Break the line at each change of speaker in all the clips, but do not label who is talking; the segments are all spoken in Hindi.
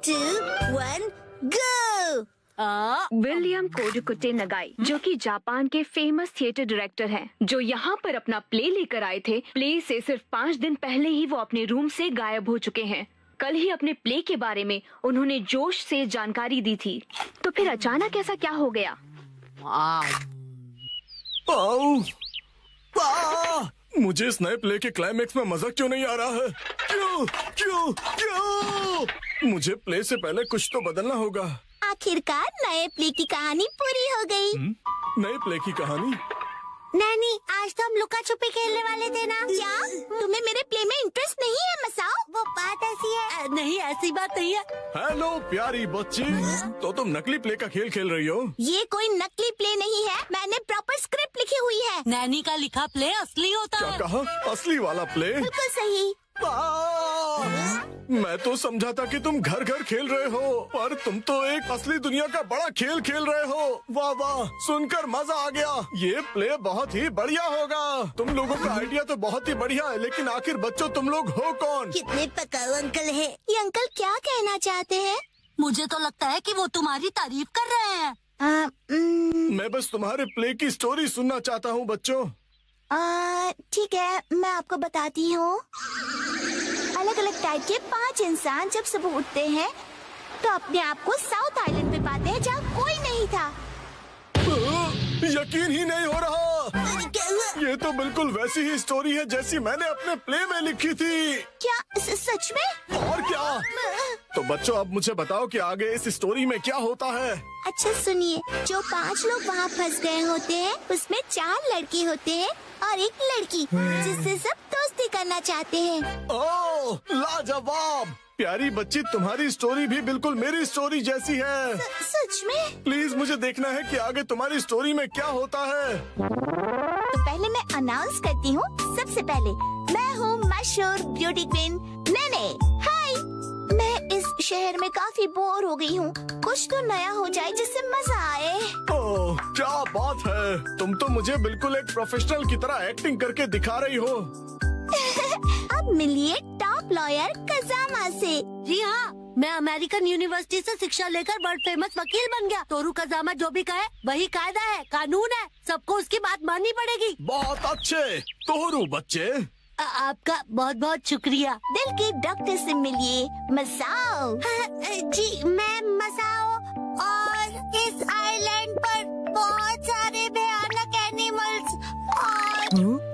2, 1, go!
विलियम कोडुकुटे नगाई, जो कि जापान के फेमस थिएटर डायरेक्टर हैं, जो यहाँ पर अपना प्ले लेकर आए थे। प्ले से सिर्फ 5 दिन पहले ही वो अपने रूम से गायब हो चुके हैं। कल ही अपने प्ले के बारे में उन्होंने जोश से जानकारी दी थी, तो फिर अचानक ऐसा क्या हो गया?
मुझे इस नए प्ले के क्लाइमेक्स में मजा क्यों नहीं आ रहा है? क्यों क्यों क्यों? मुझे प्ले से पहले कुछ तो बदलना होगा।
आखिरकार नए प्ले की कहानी पूरी हो गई।
नए प्ले की कहानी?
नैनी, आज तो हम लुका छुपी खेलने वाले थे ना? क्या तुम्हें मेरे प्ले में इंटरेस्ट नहीं है मसाओ? वो बात ऐसी है।
नहीं, ऐसी बात नहीं है।
हेलो प्यारी बच्ची, तो तुम नकली प्ले का खेल खेल रही हो?
ये कोई नकली प्ले नहीं है, मैंने प्रॉपर स्क्रिप्ट लिखी हुई है।
नैनी का लिखा प्ले असली होता
क्या
है।
कहा? असली वाला प्ले?
बिल्कुल सही।
मैं तो समझा था कि तुम घर घर खेल रहे हो, पर तुम तो एक असली दुनिया का बड़ा खेल खेल रहे हो। वाह वाह, सुनकर मजा आ गया। ये प्ले बहुत ही बढ़िया होगा। तुम लोगों का आइडिया तो बहुत ही बढ़िया है, लेकिन आखिर बच्चों तुम लोग हो कौन?
कितने पकाऊ अंकल है। ये अंकल क्या कहना चाहते हैं?
मुझे तो लगता है कि वो तुम्हारी तारीफ कर रहे हैं।
मैं बस तुम्हारे प्ले की स्टोरी सुनना चाहता हूँ बच्चों।
ठीक है, मैं आपको बताती हूँ। अलग अलग टाइप के 5 इंसान जब सुबह उठते हैं तो अपने आप को साउथ आइलैंड पे पाते हैं, जहाँ कोई नहीं था।
यकीन ही नहीं हो रहा। ये तो बिल्कुल वैसी ही स्टोरी है जैसी मैंने अपने प्ले में लिखी थी।
क्या सच में?
और क्या? तो बच्चों, अब मुझे बताओ कि आगे इस स्टोरी में क्या होता है।
अच्छा सुनिए, जो 5 लोग वहाँ फंस गए होते हैं, उसमें 4 लड़के होते हैं और 1 लड़की, जिससे सब दोस्ती करना चाहते हैं।
ओह, लाजवाब! प्यारी बच्ची, तुम्हारी स्टोरी भी बिल्कुल मेरी स्टोरी जैसी है।
सच में?
प्लीज मुझे देखना है कि आगे तुम्हारी स्टोरी में क्या होता है।
तो पहले मैं अनाउंस करती हूँ। सबसे पहले मैं हूँ मशहूर ब्यूटी क्वीन नैने। हाय, मैं इस शहर में काफी बोर हो गई हूँ। कुछ तो नया हो जाए जिससे मजा आए।
ओह, क्या बात है! तुम तो मुझे बिल्कुल एक प्रोफेशनल की तरह एक्टिंग करके दिखा रही हो।
अब मिलिए टॉप लॉयर कजामा से।
जी हाँ, मैं अमेरिकन यूनिवर्सिटी से शिक्षा लेकर वर्ल्ड फेमस वकील बन गया। तोरू कजामा जो भी कहे वही कायदा है, कानून है। सबको उसकी बात माननी पड़ेगी।
बहुत अच्छे तोरू बच्चे।
आपका बहुत बहुत शुक्रिया।
दिल के डॉक्टर से मिलिए मसाओ।
जी, मैं मसाओ, और इस आइलैंड पर बहुत सारे भयानक एनिमल्स और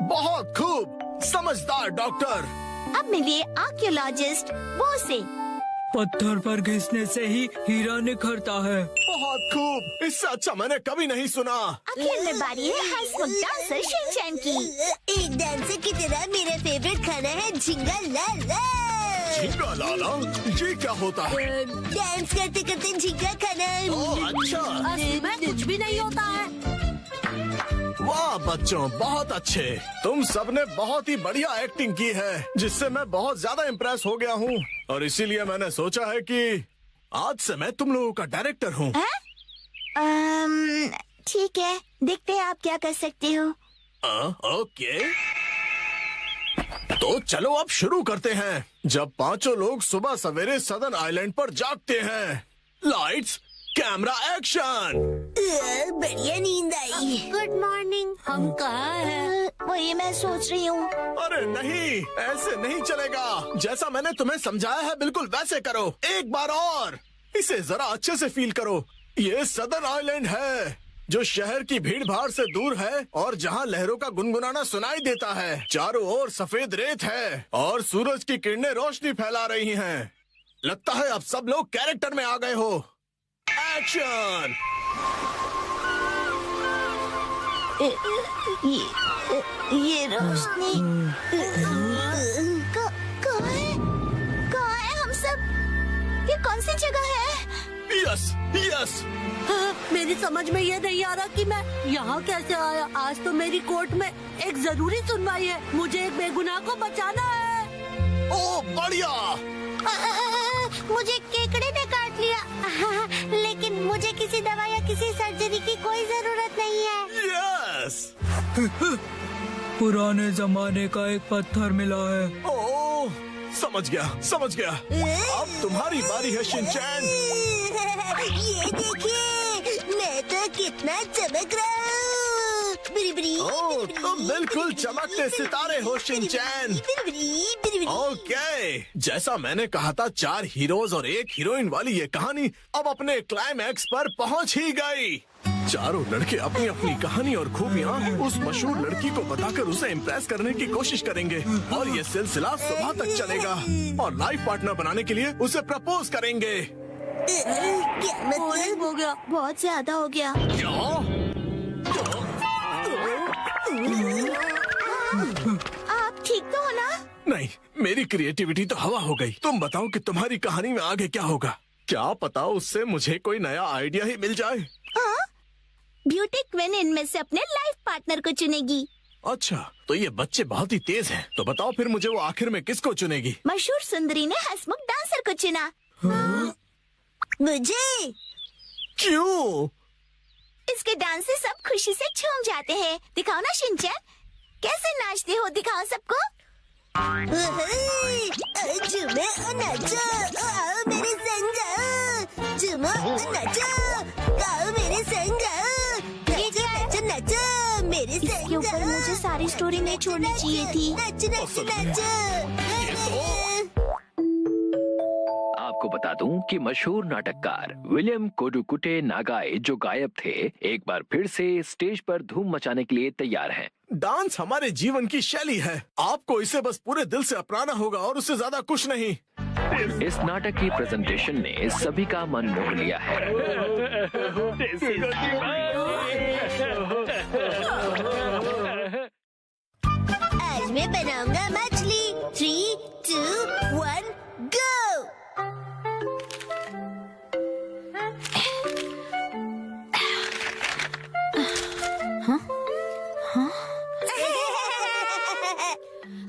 बहुत खूब, समझदार डॉक्टर।
अब मिलिए आर्कियोलॉजिस्ट वो से।
पत्थर पर घिसने से ही हीरा निखरता है।
बहुत खूब, इससे अच्छा मैंने कभी नहीं सुना।
आखिर में बारी है हंसमुख डांसर शिनचैन की।
एक डांसर की तरह मेरा फेवरेट खाना है झिंगा लाला।
झींगा लाला? ये क्या होता है?
डांस करते करते झिंगा खाना।
ओह, अच्छा।
असली में कुछ भी नहीं होता है।
वाह बच्चों, बहुत अच्छे। तुम सबने बहुत ही बढ़िया एक्टिंग की है, जिससे मैं बहुत ज्यादा इम्प्रेस हो गया हूँ, और इसीलिए मैंने सोचा है कि आज से मैं तुम लोगों का डायरेक्टर हूँ।
ठीक है, देखते हैं आप क्या कर सकते हो।
ओके, तो चलो अब शुरू करते हैं। जब 5 लोग सुबह सवेरे सदर्न आइलैंड पर जागते हैं। Lights, camera, action.
बढ़िया नींद आई। Good morning. हम कहाँ हैं?
वही मैं सोच रही हूँ।
अरे नहीं, ऐसे नहीं चलेगा। जैसा मैंने तुम्हें समझाया है बिल्कुल वैसे करो। एक बार और, इसे जरा अच्छे से फील करो। ये सदर्न आइलैंड है, जो शहर की भीड़ भाड़ से दूर है और जहाँ लहरों का गुनगुनाना सुनाई देता है। चारों ओर सफेद रेत है और सूरज की किरणें रोशनी फैला रही हैं। लगता है अब सब लोग कैरेक्टर में आ गए हो। एक्शन!
ये रोशनी कहाँ है हम सब? ये कौन सी जगह है?
Yes yes.
मेरी समझ में ये नहीं आ रहा कि मैं यहाँ कैसे आया। आज तो मेरी कोर्ट में एक जरूरी सुनवाई है। मुझे एक बेगुनाह को बचाना है।
ओ बढ़िया।
मुझे केकड़े ने काट लिया, लेकिन मुझे किसी दवा या किसी सर्जरी की कोई जरूरत नहीं है।
यस।
पुराने जमाने का एक पत्थर मिला है।
ओ समझ गया। अब तुम्हारी बारी है शिनचैन।
ये देखिए, मैं तो कितना चमक रहा हूँ।
ओह, तुम बिल्कुल चमकते सितारे हो शिनचैन। ओके, जैसा मैंने कहा था 4 हीरोज और 1 हीरोइन वाली ये कहानी अब अपने क्लाइमैक्स पर पहुंच ही गई। चारों लड़के अपनी अपनी कहानी और खूबियाँ उस मशहूर लड़की को बताकर उसे इम्प्रेस करने की कोशिश करेंगे और ये सिलसिला सुबह तक चलेगा और लाइफ पार्टनर बनाने के लिए उसे प्रपोज करेंगे।
क्या मतलब?
हो गया।
बहुत ज्यादा हो गया। आप ठीक तो हो ना?
नहीं, मेरी क्रिएटिविटी तो हवा हो गई। तुम बताओ कि तुम्हारी कहानी में आगे क्या होगा? क्या पता उससे मुझे कोई नया आइडिया ही मिल जाए।
ब्यूटी क्वीन इनमें से अपने लाइफ पार्टनर को चुनेगी।
अच्छा, तो ये बच्चे बहुत ही तेज हैं। तो बताओ फिर मुझे वो आखिर में किसको चुनेगी?
मशहूर सुंदरी ने हंसमुख डांसर को चुना। मुझे
क्यों?
इसके डांस से सब खुशी से झूम जाते हैं। दिखाओ ना शिनचैन, कैसे नाचते हो, दिखाओ सबको। झूमो और नाचो, आओ मेरे संग जाओ। झूमो और नाचो, आओ मेरे संग जाओ। नाचो नाचो नाचो मेरे संग जाओ। इसके ऊपर मुझे सारी स्टोरी नहीं छोड़नी चाहिए थी। नाचो नाचो नाचो।
आपको बता दूं कि मशहूर नाटककार विलियम कोडुकुटे नागाई जो गायब थे, एक बार फिर से स्टेज पर धूम मचाने के लिए तैयार हैं।
डांस हमारे जीवन की शैली है। आपको इसे बस पूरे दिल से अपनाना होगा और उससे ज्यादा कुछ नहीं।
इस नाटक की प्रेजेंटेशन ने सभी का मन मोह लिया है।
आज मैं बनाऊंगा मछली। 3, 2, 1, गो।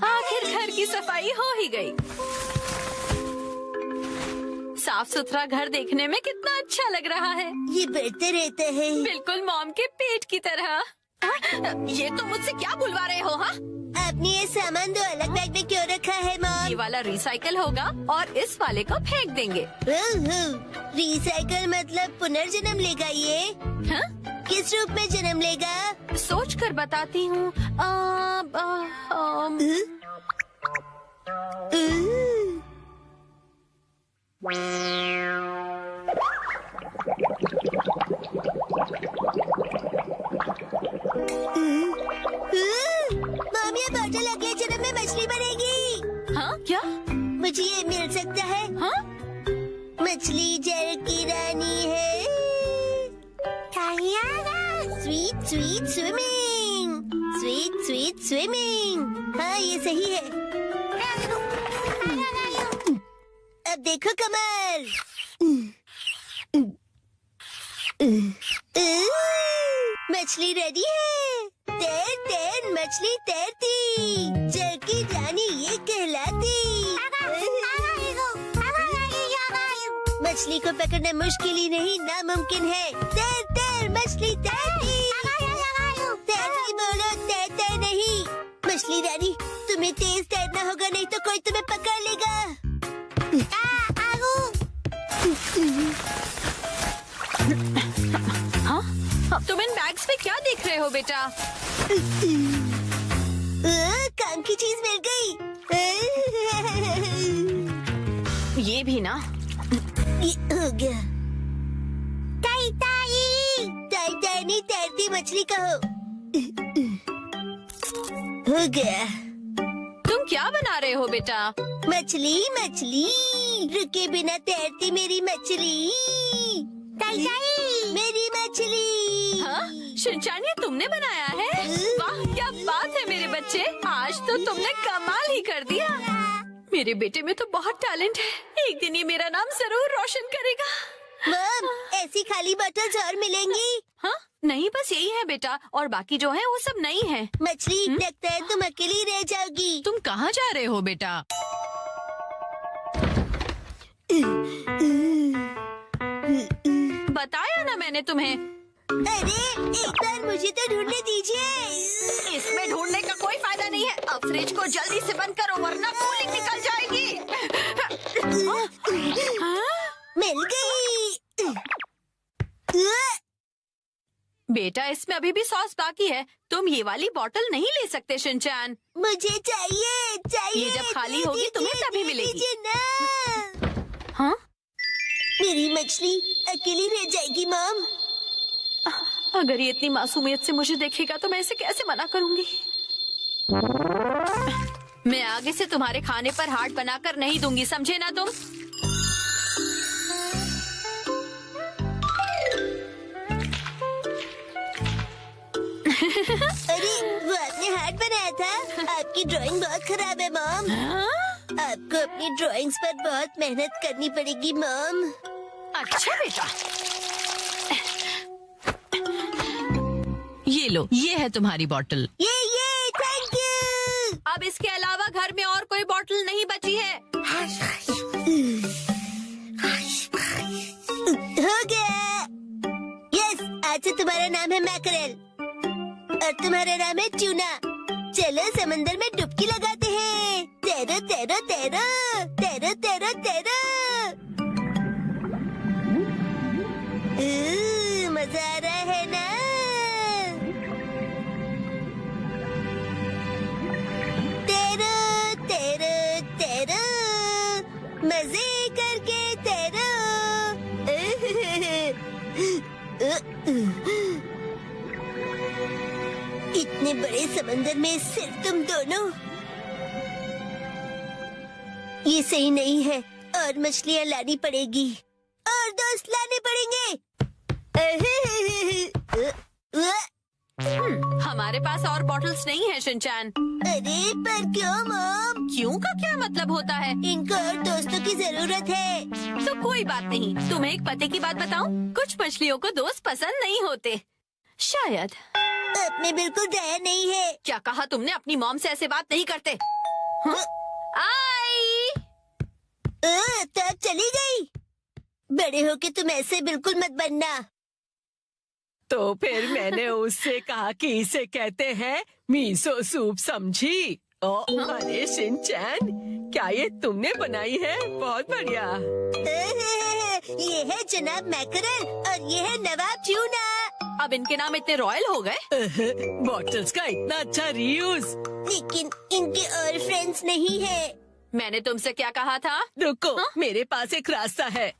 आखिर घर की सफाई हो ही गई। साफ सुथरा घर देखने में कितना अच्छा लग रहा है।
ये बढ़ते रहता है।
बिल्कुल मॉम के पेट की तरह। ये तुम मुझसे क्या बुलवा रहे हो? हाँ,
आपने ये सामान 2 अलग बैग में क्यों रखा है मॉम?
ये वाला रिसाइकल होगा और इस वाले को फेंक देंगे।
रिसाइकल मतलब पुनर्जन्म लेगा ये?
हाँ?
किस रूप में जन्म लेगा?
सोच कर बताती हूँ।
मॉम, ये बॉटल अगले जन्म में मछली बनेगी।
हाँ क्या?
मुझे ये मिल सकता है?
हाँ?
मछली जल की रानी है। Sweet sweet swimming, sweet sweet swimming. हाँ, ये सही है। अब देखो कमल। मछली रेडी है। तैर तैर मछली तैरती, जल की रानी ये कहलाती। मछली को पकड़ना मुश्किल ही नहीं, नामुमकिन है। तैर तैर मछली तैरती। तैरती बोलो, तैरते नहीं। मछली रानी, तुम्हें तेज तैरना होगा, नहीं तो कोई तुम्हें पकड़ लेगा।
हाँ? तुम इन बैग्स पे क्या देख रहे हो बेटा?
काम की चीज मिल गई।
ये भी ना।
ये हो गया। ताई ताई, ताई ताई नहीं, तैरती मछली कहो। हो गया।
तुम क्या बना रहे हो बेटा?
मछली मछली, रुके बिना तैरती मेरी मछली। ताई ताई, मेरी मछली।
हाँ? शिनचैन, ये तुमने बनाया है? वाह, क्या बात है मेरे बच्चे, आज तो तुमने कमाल ही कर दिया। मेरे बेटे में तो बहुत टैलेंट है। एक दिन ये मेरा नाम जरूर रोशन करेगा।
मॉम, ऐसी खाली बॉटल्स और मिलेंगी?
हाँ? नहीं, बस यही है बेटा, और बाकी जो है वो सब नहीं है।
मछली, लगता है तुम अकेली रह जाओगी।
तुम कहाँ जा रहे हो बेटा? बताया ना मैंने तुम्हें।
अरे, एक बार मुझे तो ढूंढने दीजिए।
इसमें ढूंढने का कोई फायदा नहीं है। अब फ्रिज को जल्दी से बंद करो वरना कूलिंग निकल जाएगी।
मिल गई।
बेटा इसमें अभी भी सॉस बाकी है, तुम ये वाली बोतल नहीं ले सकते शिनचैन।
मुझे चाहिए चाहिए।
ये जब खाली होगी तुम्हें तभी मिलेगी।
दीजिए ना।
हाँ?
मेरी मछली अकेली रह जाएगी मॉम।
अगर ये इतनी मासूमियत से मुझे देखेगा तो मैं इसे कैसे मना करूंगी। मैं आगे से तुम्हारे खाने पर हाथ बनाकर नहीं दूंगी, समझे ना तुम?
अरे वो आपने हार्ट बनाया था। आपकी ड्राइंग बहुत खराब है मॉम। आपको अपनी ड्राइंग्स पर बहुत मेहनत करनी पड़ेगी मॉम।
अच्छा बेटा, ये लो, ये है तुम्हारी बोतल।
ये थैंक यू।
अब इसके अलावा घर में और कोई बोतल नहीं बची है।
हो गया। यस, आज से तुम्हारा नाम है मैकरेल और तुम्हारा नाम है ट्यूना। चलो समंदर में डुबकी लगाते हैं। तैरो तैरो तैरो तैरो तैरो तैरो। मजा आ रहा है ना? तैरो तैरो तैरो, मजे करके तैरो। इतने बड़े समंदर में सिर्फ तुम दोनों। ये सही नहीं है, और मछलियाँ लानी पड़ेगी और दोस्त लाने पड़ेंगे।
हमारे पास और बॉटल्स नहीं है शिनचैन।
अरे पर क्यों मॉम?
क्यों का क्या मतलब होता है?
इनको और दोस्तों की जरूरत है।
तो कोई बात नहीं, तुम्हें एक पते की बात बताऊं? कुछ मछलियों को दोस्त पसंद नहीं होते, शायद।
अपने बिल्कुल दया नहीं है।
क्या कहा तुमने? अपनी मॉम से ऐसे बात नहीं करते। हाँ? आई।
तो अब चली गई। बड़े होके तुम ऐसे बिल्कुल मत बनना।
तो फिर मैंने उससे कहा कि इसे कहते हैं मीसो सूप, समझी? अरे शिनचैन, क्या ये तुमने बनाई है? बहुत बढ़िया।
ये है जनाब मैकरेल और ये है नवाब ट्यूना।
अब इनके नाम इतने रॉयल हो गए।
बॉटल्स का इतना अच्छा रीयूज।
लेकिन इनके और फ्रेंड्स नहीं है।
मैंने तुमसे क्या कहा था?
रुको, मेरे पास एक रास्ता है।
ये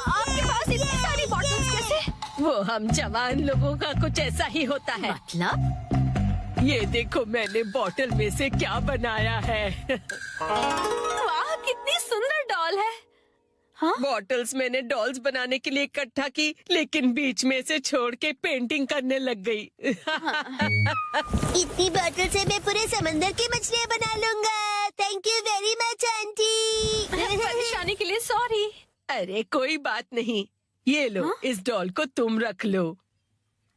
आपके पास इतनी सारी बॉटल्स कैसे?
वो हम जवान लोगों का कुछ ऐसा ही होता है।
मतलब?
ये देखो मैंने बॉटल में से क्या बनाया है।
वाह, कितनी सुंदर डॉल है। हाँ?
बॉटल्स मैंने डॉल्स बनाने के लिए इकट्ठा की, लेकिन बीच में से छोड़ के पेंटिंग करने लग गई।
इतनी बॉटल से मैं पूरे समंदर की मछलियाँ बना लूंगा। Thank you very much aunty.
परेशानी के लिए सॉरी।
अरे कोई बात नहीं, ये लो। हाँ? इस डॉल को तुम रख लो।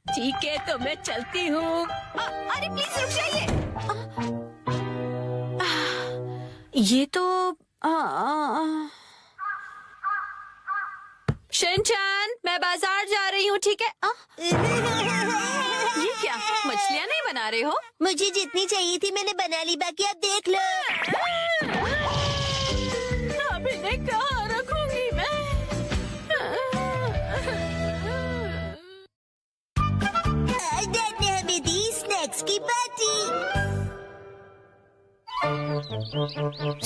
ठीक है, तो मैं चलती हूँ।
अरे प्लीज रुक जाइए। ये तो शिनचैन, मैं बाजार जा रही हूँ, ठीक है? ये क्या, मछलियाँ नहीं बना रहे हो?
मुझे जितनी चाहिए थी मैंने बना ली, बाकी आप देख लो।
अब इन्हें कहाँ रखूंगी मैं?
आज डैड ने हमें दी स्नैक्स की पार्टी।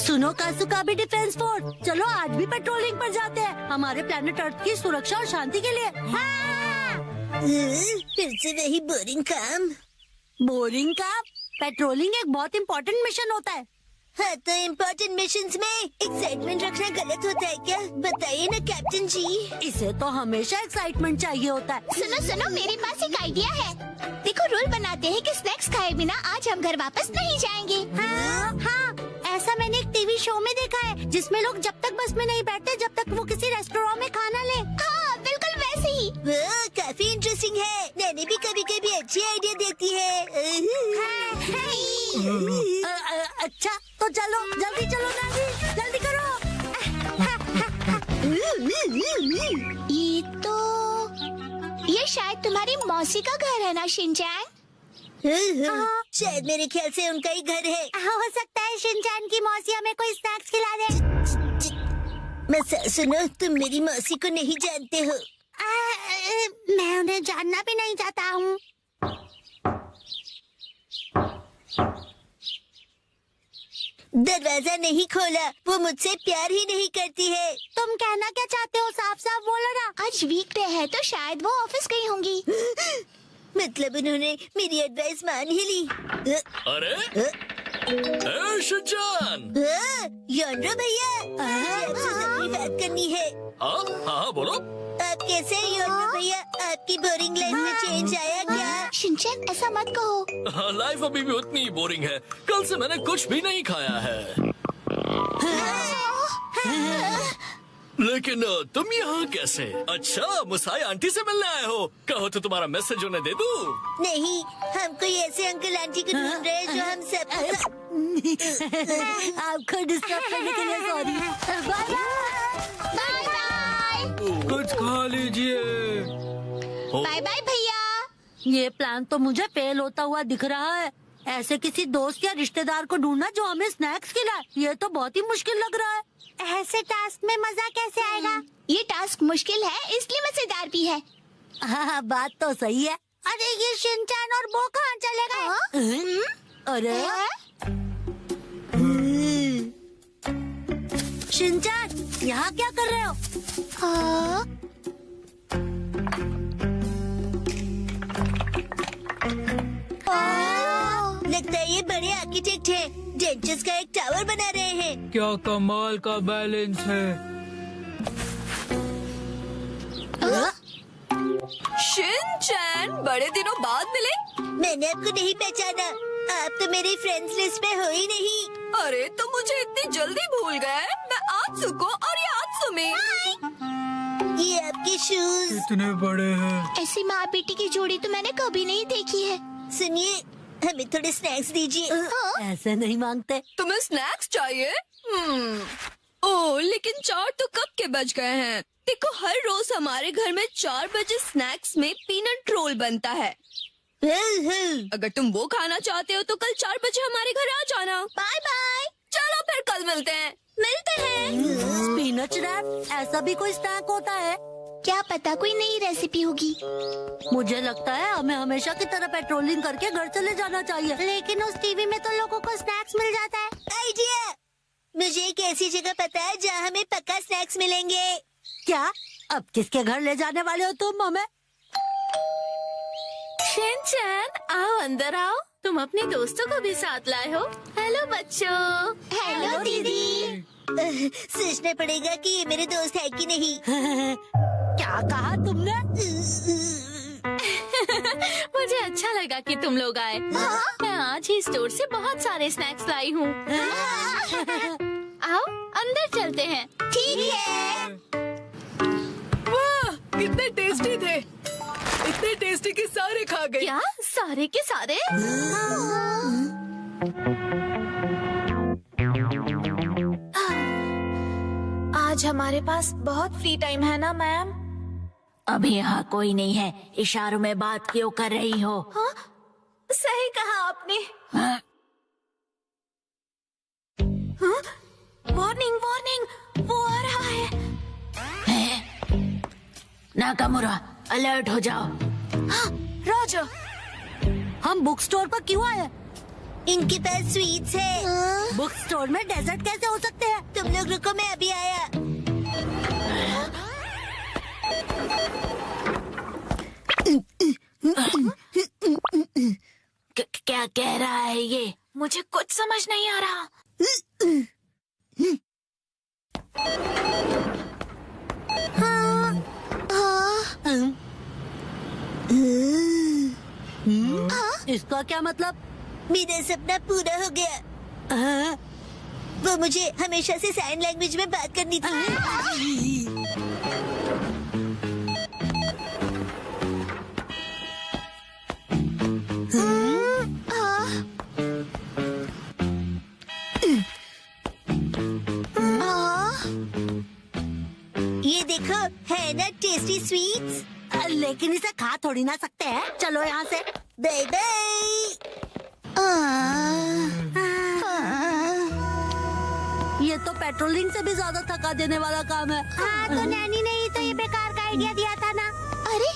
सुनो कासुका भी डिफेंस फोर्स, चलो आज भी पेट्रोलिंग पर जाते हैं, हमारे प्लेनेट अर्थ की सुरक्षा और शांति के लिए। हाँ!
फिर से वही बोरिंग काम।
बोरिंग काम? पेट्रोलिंग एक बहुत इम्पोर्टेंट मिशन होता है।
हाँ, तो इम्पोर्टेंट मिशंस में एक्साइटमेंट रखना गलत होता है क्या? बताइए ना कैप्टन जी।
इसे तो हमेशा एक्साइटमेंट चाहिए होता है।
सुनो सुनो, मेरे पास एक आइडिया है। देखो, रूल बनाते हैं कि स्नैक्स खाए बिना आज हम घर वापस नहीं जाएंगे।
हाँ, ऐसा मैंने एक टीवी शो में देखा है, जिसमें लोग जब तक बस में नहीं बैठते जब तक वो किसी रेस्टोरेंट में खाना ले।
हाँ, बिल्कुल वैसे ही। वो काफी इंटरेस्टिंग है। नैने भी कभी कभी अच्छी आइडिया देती है।
अच्छा, तो चलो जल्दी चलो, जल्दी करो।
ये शायद तुम्हारी मौसी का घर है ना शिनचैन? शायद मेरे ख्याल से उनका ही घर है। हो सकता है शिनचैन की मौसी हमें कोई स्नैक्स खिला दे। मैं सुनो, तुम मेरी मौसी को नहीं जानते हो। मैं उन्हें जानना भी नहीं चाहता हूँ। दरवाजा नहीं खोला, वो मुझसे प्यार ही नहीं करती है। तुम कहना क्या चाहते हो? साफ साफ बोलो ना। आज वीकडे है तो शायद वो ऑफिस गई होंगी। मतलब उन्होंने मेरी एडवाइस मान ही ली।
अरे शिनचैन,
योंडो भैया, आपसे जरूरी बात करनी है।
हाँ हाँ बोलो।
आप कैसे हैं योंडो भैया? आपकी बोरिंग लाइफ में चेंज आया क्या? शिनचैन ऐसा मत कहो।
लाइफ अभी भी उतनी ही बोरिंग है। कल से मैंने कुछ भी नहीं खाया है। लेकिन तुम यहाँ कैसे? अच्छा, मुसाई आंटी से मिलने आए हो। कहो तो तुम्हारा मैसेज उन्हें दे दूँ?
नहीं, हम कोई ऐसे अंकल आंटी को ढूंढ रहे हैं जो हम सब। आपको डिस्टर्ब करने के लिए सॉरी। Bye bye.
कुछ खा लीजिए।
बाय बाय भैया।
ये प्लान तो मुझे फेल होता हुआ दिख रहा है। ऐसे किसी दोस्त या रिश्तेदार को ढूंढना जो हमें स्नैक्स खिलाए, ये तो बहुत ही मुश्किल लग रहा है।
ऐसे टास्क में मजा कैसे आएगा? ये टास्क मुश्किल है इसलिए मजेदार भी है।
हाँ, बात तो सही है।
अरे ये शिनचैन और वो कहाँ चले गए?
अरे शिनचैन, यहाँ क्या कर रहे हो?
लगता है ये बड़े आर्किटेक्ट हैं। डेंचर्स का एक टावर बना रहे हैं।
क्या कमाल का बैलेंस है।
शिनचैन, बड़े दिनों बाद मिले।
मैंने आपको नहीं पहचाना। आप तो मेरी फ्रेंड्स लिस्ट में हो ही नहीं।
अरे तो मुझे इतनी जल्दी भूल गए। मैं आत्सुको और ये आत्सुमी।
ये आपके शूज
कितने बड़े हैं।
ऐसी माँ बेटी की जोड़ी तो मैंने कभी नहीं देखी है। सुनिए, हमें थोड़े स्नैक्स दीजिए।
ऐसे नहीं मांगते।
तुम्हें स्नैक्स चाहिए? ओह, लेकिन 4 तो कब के बज गए हैं। देखो, हर रोज हमारे घर में 4 बजे स्नैक्स में पीनट रोल बनता है। अगर तुम वो खाना चाहते हो तो कल 4 बजे हमारे घर आ जाना।
Bye bye.
चलो फिर कल मिलते हैं।
स्पिनच रैप, ऐसा भी कोई स्नैक होता है?
क्या पता कोई नई रेसिपी होगी।
मुझे लगता है हमें हमेशा की तरह पेट्रोलिंग करके घर चले जाना चाहिए।
लेकिन उस टीवी में तो लोगों को स्नैक्स मिल जाता है। आइडिया! मुझे एक ऐसी जगह पता है जहाँ हमें पक्का स्नैक्स मिलेंगे।
क्या? अब किसके घर ले जाने वाले हो तुम हमें?
शिनचैन, आओ अंदर आओ। तुम अपने दोस्तों को भी साथ लाए हो। हेलो बच्चों।
हेलो दीदी। सोचना पड़ेगा कि ये मेरे दोस्त है कि नहीं।
क्या कहा तुमने?
मुझे अच्छा लगा कि तुम लोग आए। मैं आज ही स्टोर से बहुत सारे स्नैक्स लाई हूँ। आओ अंदर चलते हैं।
ठीक है।
वाह, कितने टेस्टी थे। इतने टेस्टी कि सारे खा गए।
क्या सारे के सारे?
आज हमारे पास बहुत फ्री टाइम है ना मैम?
अभी यहाँ कोई नहीं है। इशारों में बात क्यों कर रही हो?
हाँ? सही कहा आपने।
हाँ?
वार्निंग वार्निंग, वो आ रहा है।
नाकामुरा, अलर्ट हो जाओ।
हाँ, राजा।
हम बुक स्टोर पर क्यों आए?
इनके पास स्वीट्स है।
बुक स्टोर में डेजर्ट कैसे हो सकते हैं?
तुम लोग रुको, मैं अभी आया।
क्या कह रहा है ये?
मुझे कुछ समझ नहीं आ रहा।
इसका क्या मतलब?
मेरा सपना पूरा हो गया। वो मुझे हमेशा से साइन लैंग्वेज में बात करनी थी। ये देखो, है ना टेस्टी स्वीट्स।
लेकिन इसे खा थोड़ी ना सकते हैं। चलो यहाँ से।
Bye bye.
ये तो पेट्रोलिंग से भी ज्यादा थका देने वाला काम है।
हाँ, तो नैनी ने ही तो ये बेकार का आइडिया दिया था ना। अरे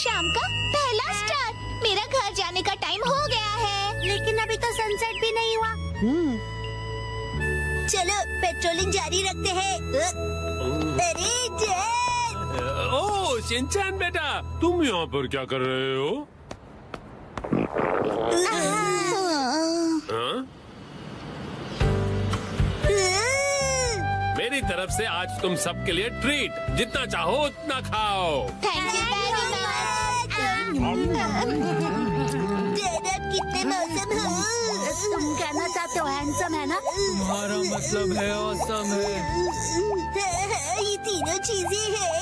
शाम का पहला स्टार, मेरा घर जाने का टाइम हो गया है। लेकिन अभी तो सनसेट भी नहीं हुआ। चलो पेट्रोलिंग जारी रखते हैं। अरे जैन!
ओह शिनचैन बेटा, तुम यहाँ पर क्या कर रहे हो? हाँ? मेरी तरफ से आज तुम सबके लिए ट्रीट, जितना चाहो उतना खाओ।
Thank you very much. कितने मौसम हो?
तुम कहना चाहते हो हैंडसम है ना?
तुम्हारा मतलब है ऑसम है।
ये तीनों चीजें हैं।